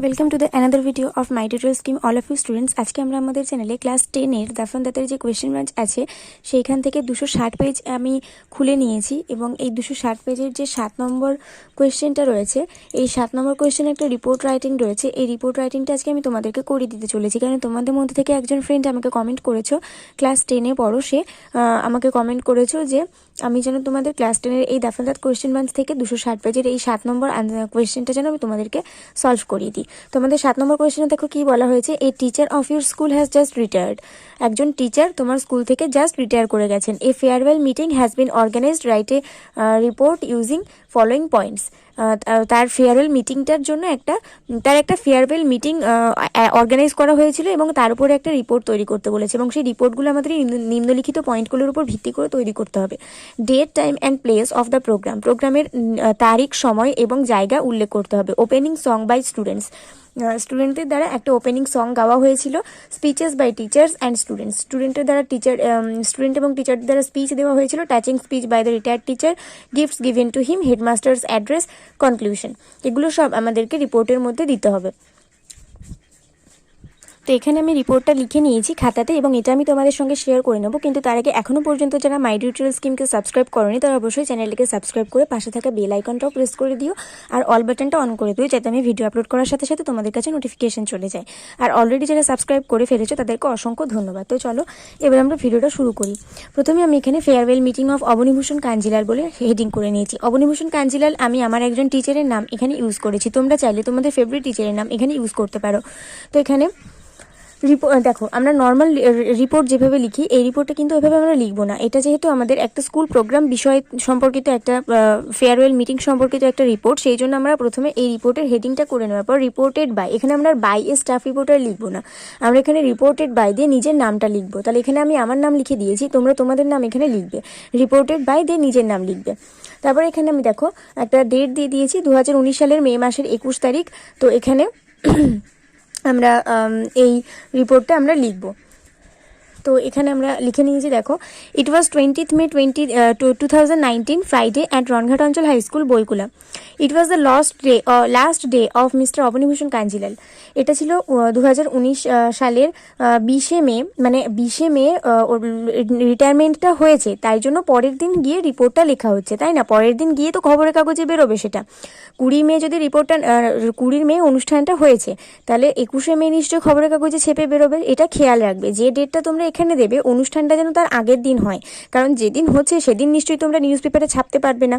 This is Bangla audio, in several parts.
Welcome to the another video of my tutorial scheme all of you students. আজকে আমরা আমাদের চ্যানেলে ক্লাস 10-এর দাফ অ্যান্ড দাতের যে কোয়েশ্চেন ব্যাংক আছে সেইখান থেকে 260 পেজ আমি খুলে নিয়েছি এবং এই 260 পেজের যে 7 নম্বর কোয়েশ্চেনটা রয়েছে, এই 7 নম্বর কোয়েশ্চেনে একটা রিপোর্ট রাইটিং রয়েছে। এই রিপোর্ট রাইটিংটা আজকে আমি তোমাদেরকে করে দিতে চলেছি, কারণ তোমাদের মধ্যে থেকে একজন ফ্রেন্ড আমাকে কমেন্ট করেছো, ক্লাস 10-এ পড়ো, সে আমাকে কমেন্ট করেছো যে আমি যেন তোমাদের ক্লাস 10-এর এই দাফ অ্যান্ড দাত কোয়েশ্চেন ব্যাংক থেকে 260 পেজের এই 7 নম্বর কোয়েশ্চেনটা যেন আমি তোমাদেরকে সলভ করিয়ে দিই। তোমাদের 7 নম্বর কোয়েশ্চেনে দেখো কি বলা হয়েছে, a teacher of your school has just retired. একজন টিচার তোমার স্কুল থেকে জাস্ট রিটায়ার করে গেছেন। A farewell meeting has been organised, write a report using following points. তার ফেয়ারওয়েল মিটিংটার জন্য তার একটা ফেয়ারওয়েল মিটিং অর্গানাইজ করা হয়েছিল এবং তার উপরে একটা রিপোর্ট তৈরি করতে বলেছে এবং সেই রিপোর্টগুলো আমাদের নিম্নলিখিত পয়েন্টগুলোর উপর ভিত্তি করে তৈরি করতে হবে। Date, time and place of the programme, প্রোগ্রামের তারিখ, সময় এবং জায়গা উল্লেখ করতে হবে। ওপেনিং সং বাই স্টুডেন্টস, স্টুডেন্টদের দ্বারা একটা ওপেনিং সং গাওয়া হয়েছিল। Speeches by teachers and students, স্টুডেন্টের দ্বারা স্টুডেন্ট এবং টিচারদের দ্বারা স্পিচ দেওয়া হয়েছিল। Touching speech by the retired teacher, gifts given to him, headmaster's address, conclusion, এগুলো সব আমাদেরকে রিপোর্টের মধ্যে দিতে হবে। তো এখানে আমি রিপোর্টটা লিখে নিয়েছি খাতাতে এবং এটা আমি তোমাদের সঙ্গে শেয়ার করে নেবো, কিন্তু তার আগে এখনও পর্যন্ত যারা মাই টিউটোরিয়াল স্কিমকে সাবস্ক্রাইব করনি তারা অবশ্যই চ্যানেলটিকে সাবস্ক্রাইব করে পাশে থাকা বেল আইকনটাও প্রেস করে দিও আর অল বাটনটা অন করে দিও, যাতে আমি ভিডিও আপলোড করার সাথে সাথে তোমাদের কাছে নোটিফিকেশন চলে যায়। আর অলরেডি যারা সাবস্ক্রাইব করে ফেলেছো তাদেরকে অসংখ্য ধন্যবাদ। তো চলো এবার আমরা ভিডিওটা শুরু করি। প্রথমে আমি এখানে ফেয়ারওয়েল মিটিং অফ অবনীভূষণ কাঞ্জিলাল বলে হেডিং করে নিয়েছি। অবনীভূষণ কাঞ্জিলাল আমি আমার একজন টিচারের নাম এখানে ইউজ করেছি, তোমরা চাইলে তোমাদের ফেভারিট টিচারের নাম এখানে ইউজ করতে পারো। তো এখানে দেখো, আমরা নর্মাল রিপোর্ট যেভাবে লিখি এই রিপোর্টটা কিন্তু ওইভাবে আমরা লিখবো না। এটা যেহেতু আমাদের একটা স্কুল প্রোগ্রাম বিষয় সম্পর্কিত, একটা ফেয়ারওয়েল মিটিং সম্পর্কিত একটা রিপোর্ট, সেই জন্য আমরা প্রথমে এই রিপোর্টের হেডিংটা করে নেওয়ার পর রিপোর্টেড বাই, এখানে আমরা বাই এ স্টাফ রিপোর্টার লিখবো না, আমরা এখানে রিপোর্টেড বাই দিয়ে নিজের নামটা লিখবো। তাহলে এখানে আমি আমার নাম লিখে দিয়েছি, তোমরা তোমাদের নাম এখানে লিখবে, রিপোর্টেড বাই দিয়ে নিজের নাম লিখবে। তারপর এখানে আমি দেখো একটা ডেট দিয়ে দিয়েছি, 2019 সালের মে মাসের 21 তারিখ। তো এখানে আমরা এই রিপোর্টটা আমরা লিখব। তো এখানে আমরা লিখে নিয়েছি, দেখো, it was 20th May 2019 Friday at Ranaghat অঞ্চল high school, Boikula. It was the last day of Mister Abanibhushan Kanjilal. এটা ছিল 2019 সালের 20শে মে, মানে 20শে মে রিটায়ারমেন্টটা হয়েছে, তাই জন্য পরের দিন গিয়ে রিপোর্টটা লেখা হচ্ছে, তাই না? পরের দিন গিয়ে তো খবরের কাগজে বেরোবে সেটা। 20 মে যদি রিপোর্টটা 20 মে অনুষ্ঠানটা হয়েছে, তাহলে 21শে মে নিশ্চয়ই খবরের কাগজে ছেপে বেরোবে। এটা খেয়াল রাখবে, যে ডেটটা তোমরা এখানে দেবে অনুষ্ঠানটা যেন তার আগের দিন হয়, কারণ যেদিন হচ্ছে সেদিন নিশ্চয়ই তোমরা নিউজ পেপারে ছাপতে পারবে না।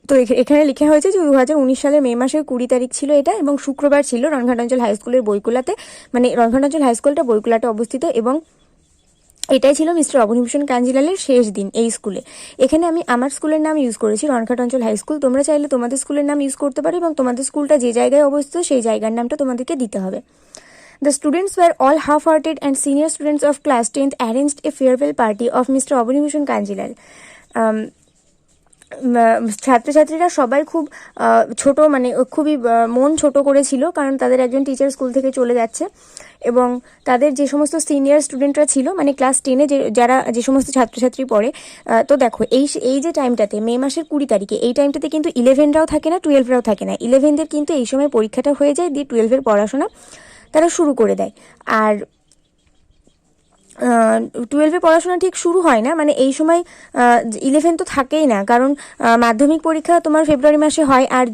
তো এখানে লেখা হয়েছে যে 2019 সালের মে মাসের 20 তারিখ ছিল এটা, এবং শুক্রবার ছিল, রনঘাট অঞ্চল হাই স্কুলের বইকুলাতে, মানে রনঘাট অঞ্চল হাই স্কুলটা বইকুলাতে অবস্থিত, এবং এটাই ছিল মিস্টার অবনীভূষণ কাঞ্জিলালের শেষ দিন এই স্কুলে। এখানে আমি আমার স্কুলের নাম ইউজ করেছি, রনঘাট অঞ্চল হাই স্কুল। তোমরা চাইলে তোমাদের স্কুলের নাম ইউজ করতে পারো এবং তোমাদের স্কুলটা যে জায়গায় অবস্থিত সেই জায়গার নামটা তোমাদেরকে দিতে হবে। The students were all half-hearted and senior students of class 10th arranged a farewell party of Mr. Obinibhushan Kanjilal. ছাত্রছাত্রীরা সবাই খুব ছোট, মানে খুবই মন ছোট করেছিল, কারণ তাদের একজন টিচার স্কুল থেকে চলে যাচ্ছে এবং তাদের যে সমস্ত সিনিয়র স্টুডেন্টরা ছিল, মানে ক্লাস 10-এ যে সমস্ত ছাত্রছাত্রী পড়ে। তো দেখো এই যে টাইমটাতে, মে মাসের 20 তারিখে, এই টাইমটাতে কিন্তু 11রাও থাকে না, 12রাও থাকে না। 11দের কিন্তু এই সময় পরীক্ষাটা হয়ে যায়, দিয়ে 12-এর পড়াশোনা তারা শুরু করে দেয়। আর 12-এ পড়াশোনা ঠিক শুরু হয় না, মানে এই সময় 11 তো থাকেই না, কারণ মাধ্যমিক পরীক্ষা তোমার ফেব্রুয়ারি মাসে হয়, আর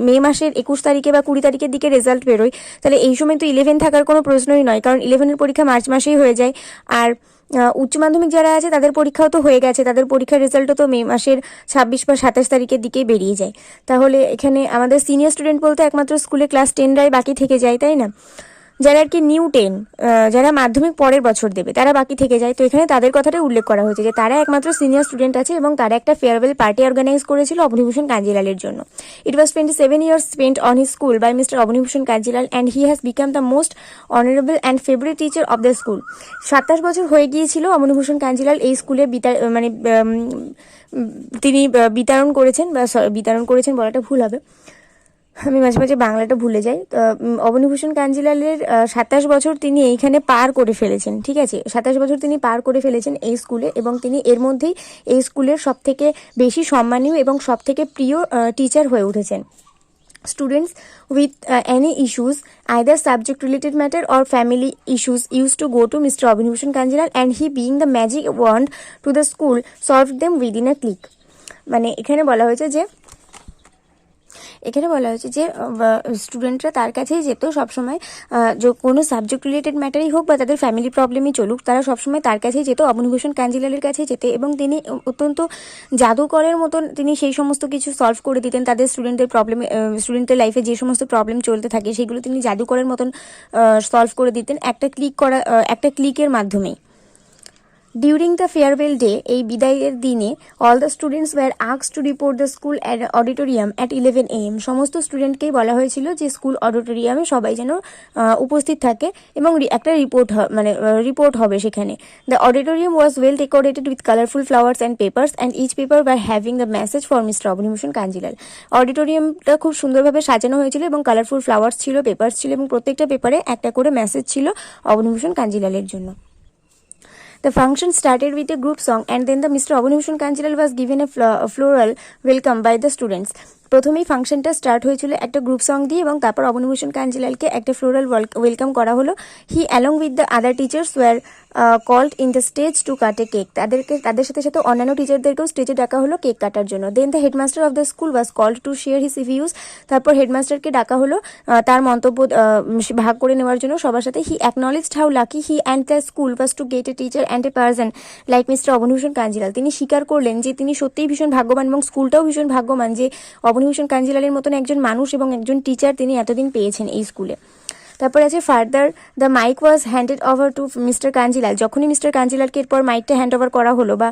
মে মাসের 21 তারিখে বা 20 তারিখের দিকে রেজাল্ট বেরোয়। তাহলে এই সময় তো 11 থাকার কোনো প্রশ্নই নয়, কারণ 11-এর পরীক্ষা মার্চ মাসেই হয়ে যায়। আর উচ্চ মাধ্যমিক যারা আছে তাদের পরীক্ষাও তো হয়ে গেছে, তাদের পরীক্ষার রেজাল্টও তো মে মাসের 26 বা 27 তারিখের দিকেই বেরিয়ে যায়। তাহলে এখানে আমাদের সিনিয়র স্টুডেন্ট বলতে একমাত্র স্কুলে ক্লাস 10রাই বাকি থেকে যায়, তাই না? যারা আর কি নিউ 10, যারা মাধ্যমিক পরের বছর দেবে, তারা বাকি থেকে যায়। তো এখানে তাদের কথাটাই উল্লেখ করা হয়েছে যে তারা একমাত্র সিনিয়র স্টুডেন্ট আছে এবং তারা একটা ফেয়ারওয়েল পার্টি অর্গানাইজ করেছিল অবনীভূষণ কাঞ্জিলালের জন্য। ইট ওয়াজ 27 years spent on his school by Mr. অবনীভূষণ Kanjilal and he has become the most honorable and favorite teacher of the school. 27 বছর হয়ে গিয়েছিল অবনীভূষণ কাঞ্জিলাল এই স্কুলে তিনি বিতরণ করেছেন বলাটা ভুল হবে, আমি মাঝে মাঝে বাংলাটা ভুলে যাই। অবনীভূষণ কাঞ্জিলালের 27 বছর তিনি এইখানে পার করে ফেলেছেন, ঠিক আছে? 27 বছর তিনি পার করে ফেলেছেন এই স্কুলে, এবং তিনি এর মধ্যেই এই স্কুলের সবথেকে বেশি সম্মানীয় এবং সবথেকে প্রিয় টিচার হয়ে উঠেছেন। Students with any issues, either subject related matter or family issues, used to go to Mr. Abhinibhushan Kanjilal, and he, being the magic wand to the school, solved them within a click. মানে এখানে বলা হয়েছে যে স্টুডেন্টরা তার কাছেই যেত সবসময়, কোনো সাবজেক্ট রিলেটেড ম্যাটারই হোক বা তাদের ফ্যামিলি প্রবলেমই চলুক, তারা সবসময় তার কাছেই যেত, অবনীভূষণ কাঞ্জিলালের কাছেই যেতে, এবং তিনি অত্যন্ত জাদুকরের মতন তিনি সেই সমস্ত কিছু সলভ করে দিতেন। তাদের স্টুডেন্টের লাইফে যে সমস্ত প্রবলেম চলতে থাকে সেগুলো তিনি জাদুকরের মতন সলভ করে দিতেন একটা ক্লিকের মাধ্যমেই। During the farewell day, এই বিদায়ের দিনে, all the students were asked to report the school auditorium at 11 AM. সমস্ত স্টুডেন্টকেই বলা হয়েছিল যে স্কুল অডিটোরিয়ামে সবাই যেন উপস্থিত থাকে এবং একটা রিপোর্ট হবে সেখানে। The auditorium was well decorated with colorful flowers and papers, and each paper were having a message for Mr. Abhinibhushan Kanjilal. অডিটোরিয়ামটা খুব সুন্দরভাবে সাজানো হয়েছিল এবং কালারফুল ফ্লাওয়ার্স ছিল, পেপারস ছিল, এবং প্রত্যেকটা পেপারে একটা করে মেসেজ ছিল অবনীভূষণ কাঞ্জিলালের জন্য। The function started with a group song, and then the Mr. Abhinibhushan Kanjilal was given a floral welcome by the students. প্রথমেই ফাংশনটা স্টার্ট হয়েছিল একটা গ্রুপ সং দিয়ে এবং তারপর অবনীভূষণ কাঞ্জিলালকে একটা ফ্লোরাল ওয়েলকাম করা হলো। He along with the other teachers were called in the stage to cut a cake. তাদের সাথে সাথে অন্যান্য টিচারদেরকেও স্টেজে ডাকা হলো কেক কাটার জন্য। Then the headmaster of the school was called to share his views. তারপর হেডমাস্টারকে ডাকা হলো তার মন্তব্য ভাগ করে নেওয়ার জন্য সবার সাথে। He acknowledged how lucky he and the school was to get a teacher and a person like Mister Abanibhushan Kanjilal. তিনি স্বীকার করলেন যে তিনি সত্যিই ভীষণ ভাগ্যবান এবং স্কুলটাও ভীষণ ভাগ্যবান যে অবনীভূষণ কাঞ্জিলালের মতন একজন মানুষ এবং একজন টিচার তিনি এতদিন পেয়েছেন এই স্কুলে। তারপর আছে further the mic was handed over to Mr Kanjilal. যখনই মিস্টার কাঞ্জিলালকে এরপর মাইকটা হ্যান্ড ওভার করা হলো বা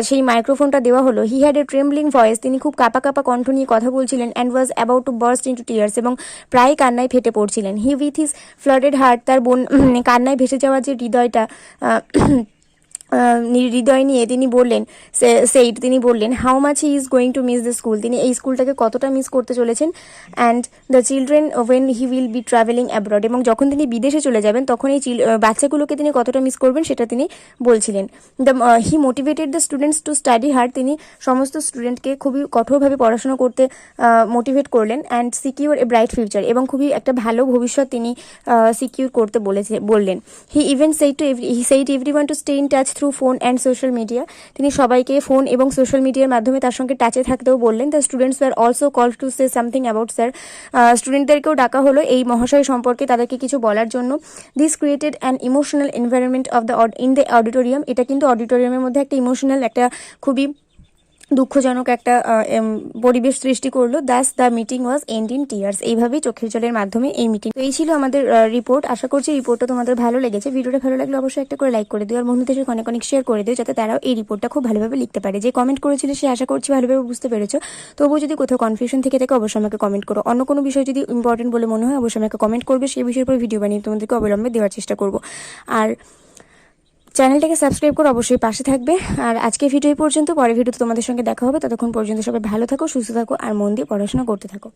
সেই মাইক্রোফোনটা দেওয়া হলো, হি হ্যাড এ ট্রেমব্লিং ভয়েস। তিনি খুব কাঁপা কাঁপা কণ্ঠ নিয়ে কথা বলছিলেন, and was about to burst into tears, এবং প্রায় কান্নায় ফেটে পড়ছিলেন। He with his flooded heart, তার কান্নায় ভেসে যাওয়ার যে হৃদয়টা হৃদয় নিয়ে তিনি বললেন how much he is going to miss the school. তিনি এই স্কুলটাকে কতটা মিস করতে চলেছেন। And the children when he will be travelling abroad, এবং যখন তিনি বিদেশে চলে যাবেন তখন এই বাচ্চাগুলোকে তিনি কতটা মিস করবেন সেটা তিনি বলছিলেন। He motivated the students to study hard. তিনি সমস্ত স্টুডেন্টকে খুবই কঠোরভাবে পড়াশোনা করতে মোটিভেট করলেন। And secure a bright future, এবং খুবই একটা ভালো ভবিষ্যৎ তিনি সিকিউর করতে বললেন। He even said everyone to stay in touch through phone and social media. তিনি সবাইকে ফোন এবং সোশ্যাল মিডিয়ার মাধ্যমে তার সঙ্গে টাচে থাকতেও বললেন। The students were also call to say something about sir. স্টুডেন্টদেরকেও ডাকা হলো এই মহাশয় সম্পর্কে তাদেরকে কিছু বলার জন্য। This created an emotional environment in the auditorium. এটা কিন্তু অডিটোরিয়ামের মধ্যে একটা ইমোশনাল, একটা খুবই দুঃখজনক একটা পরিবেশ সৃষ্টি করলো। Thus the meeting was end in tears. এইভাবেই চোখের জলের মাধ্যমে এই মিটিং। তো এই ছিল আমাদের রিপোর্ট। আশা করছি রিপোর্টটা তোমাদের ভালো লেগেছে। ভিডিওটা ভালো লাগলে অবশ্যই একটা করে লাইক করে দিও, আর বন্ধুদের সাথে অনেক অনেক শেয়ার করে দিও, যাতে তারাও এই রিপোর্টটা খুব ভালোভাবে লিখতে পারে। যে কমেন্ট করেছিল সে আশা করছি ভালোভাবে বুঝতে পেরেছো। তবুও যদি কোথাও কনফিউশন থেকে থাকে অবশ্যই আমাকে কমেন্ট করো। অন্য কোনো বিষয় যদি ইম্পর্টেন্ট বলে মনে হয় অবশ্যই আমাকে কমেন্ট করবে, সেই বিষয়ের উপর ভিডিও বানিয়ে তোমাদেরকে অবলম্বনে দেওয়ার চেষ্টা করবো। আর চ্যানেলটাকে সাবস্ক্রাইব করে অবশ্যই পাশে থাকবে। আর আজকে ভিডিও পর্যন্ত, পরের ভিডিওতে তোমাদের সঙ্গে দেখা হবে। ততক্ষণ পর্যন্ত সবাই ভালো থাকো, সুস্থ থাকো, আর মন দিয়ে পড়াশোনা করতে থাকো।